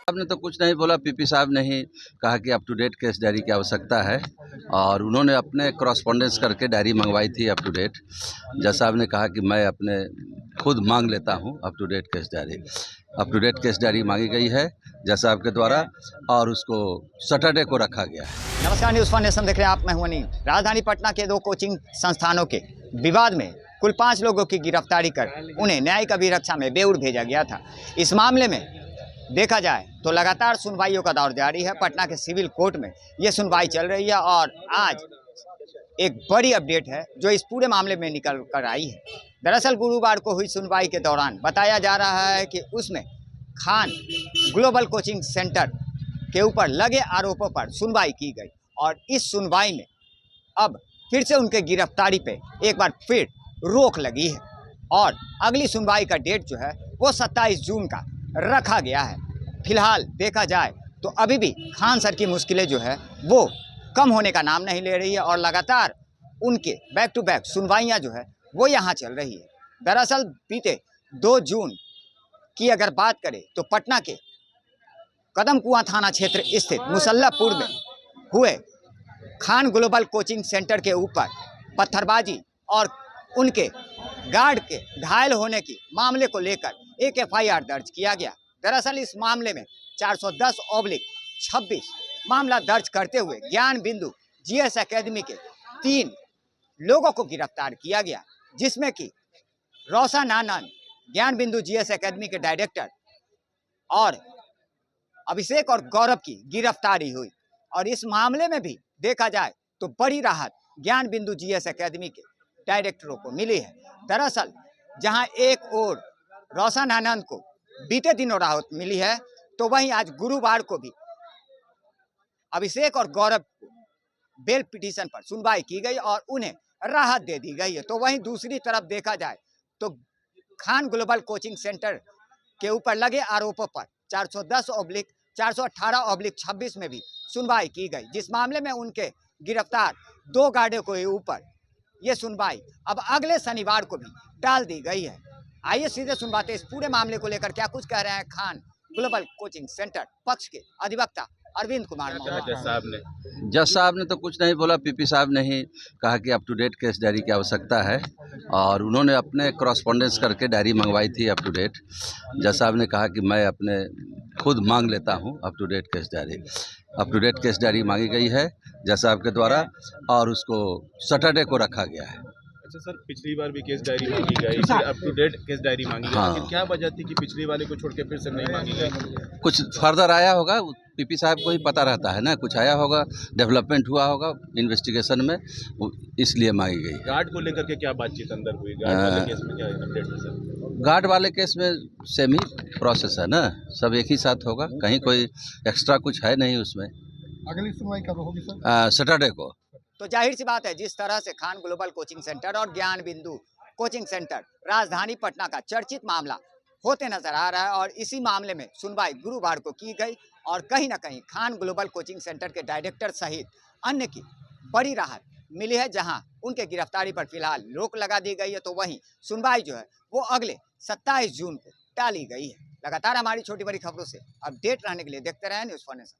साहब ने तो कुछ नहीं बोला। पीपी साहब ने ही कहा कि up to date case diary की आवश्यकता है और उन्होंने अपने करस्पॉन्डेंस करके डायरी मंगवाई थी अप टू डेट। जज साहब ने कहा कि मैं अपने खुद मांग लेता हूं up to date case diary. Up to date case diary मांगी गई है जज साहब के द्वारा और उसको सैटरडे को रखा गया है। नमस्कार, न्यूज़ फॉर नेशन देख रहे हैं आप। मैं हूं अनील। राजधानी पटना के 2 कोचिंग संस्थानों के विवाद में कुल 5 लोगों की गिरफ्तारी कर उन्हें न्यायिक अभिरक्षा में बेऊर भेजा गया था। इस मामले में देखा जाए तो लगातार सुनवाइयों का दौर जारी है। पटना के सिविल कोर्ट में ये सुनवाई चल रही है और आज एक बड़ी अपडेट है जो इस पूरे मामले में निकल कर आई है। दरअसल गुरुवार को हुई सुनवाई के दौरान बताया जा रहा है कि उसमें खान ग्लोबल कोचिंग सेंटर के ऊपर लगे आरोपों पर सुनवाई की गई और इस सुनवाई में अब फिर से उनके गिरफ्तारी पे एक बार फिर रोक लगी है और अगली सुनवाई का डेट जो है वो 27 जून का रखा गया है। फिलहाल देखा जाए तो अभी भी खान सर की मुश्किलें जो है वो कम होने का नाम नहीं ले रही है और लगातार उनके बैक टू बैक सुनवाइयाँ जो है वो यहाँ चल रही है। दरअसल बीते 2 जून की अगर बात करें तो पटना के कदम कुआं थाना क्षेत्र स्थित मुसल्लापुर में हुए खान ग्लोबल कोचिंग सेंटर के ऊपर पत्थरबाजी और उनके गार्ड के घायल होने की मामले को लेकर एक एफआईआर दर्ज किया गया। दरअसल इस मामले में 410/26 मामला दर्ज करते हुए ज्ञान बिंदु जीएस एकेडमी के 3 लोगों को गिरफ्तार किया गया, जिसमें कि रोशन आनंद ज्ञान बिंदु जीएस एकेडमी के डायरेक्टर और अभिषेक और गौरव की गिरफ्तारी हुई। और इस मामले में भी देखा जाए तो बड़ी राहत ज्ञान बिंदु जीएस एकेडमी के डायरेक्टरों को मिली है। दरअसल जहां एक ओर रोशन आनंद को बीते दिनों राहत मिली है तो वहीं आज गुरुवार को भी अभिषेक और गौरव को बेल पिटीशन पर सुनवाई की गई और उन्हें राहत दे दी गई है। तो वहीं दूसरी तरफ देखा जाए तो खान ग्लोबल कोचिंग सेंटर के ऊपर लगे आरोपों पर 418/26 में भी सुनवाई की गई, जिस मामले में उनके गिरफ्तार 2 गार्डों के ऊपर ये सुनवाई अब अगले शनिवार को भी टाल दी गई है। आइए सीधे सुनवाते इस पूरे मामले को लेकर क्या कुछ कह रहे हैं खान ग्लोबल कोचिंग सेंटर पक्ष के अधिवक्ता अरविंद कुमार। जज साहब ने तो कुछ नहीं बोला। पीपी साहब ने ही कहा कि up to date case diary की आवश्यकता है और उन्होंने अपने करस्पॉन्डेंस करके डायरी मंगवाई थी अप टू डेट। जज साहब ने कहा कि मैं अपने खुद मांग लेता हूं up to date case diary. Up to date case diary मांगी गई है जज साहब के द्वारा और उसको सैटरडे को रखा गया है। अच्छा सर, पिछली बार भी केस डायरी मांगी गई, फिर up to date case diary मांगी गई, हाँ। लेकिन क्या वजह थी कि पिछली वाले को छोड़ के फिर से नहीं मांगी गई? कुछ फर्दर आया होगा, पीपी साहब को ही पता रहता है ना, कुछ आया होगा, डेवलपमेंट हुआ होगा इन्वेस्टिगेशन में, इसलिए मांगी गई। गार्ड को लेकर के क्या बातचीत अंदर हुई? गार्ड वाले केस में क्या अपडेट है सर? गार्ड वाले केस में सेम ही प्रोसेस है ना, सब एक ही साथ होगा, कहीं कोई एक्स्ट्रा कुछ है नहीं उसमें। अगली सुनवाई कब होगी सर? सैटरडे को। तो जाहिर सी बात है जिस तरह से खान ग्लोबल कोचिंग सेंटर और ज्ञान बिंदु कोचिंग सेंटर राजधानी पटना का चर्चित मामला होते नजर आ रहा है और इसी मामले में सुनवाई गुरुवार को की गई और कहीं ना कहीं खान ग्लोबल कोचिंग सेंटर के डायरेक्टर सहित अन्य की बड़ी राहत मिली है, जहां उनके गिरफ्तारी पर फिलहाल रोक लगा दी गई है। तो वहीं सुनवाई जो है वो अगले 27 जून को टाली गई है। लगातार हमारी छोटी बड़ी खबरों से अपडेट रहने के लिए देखते रहें न्यूज़ फॉर नेशन।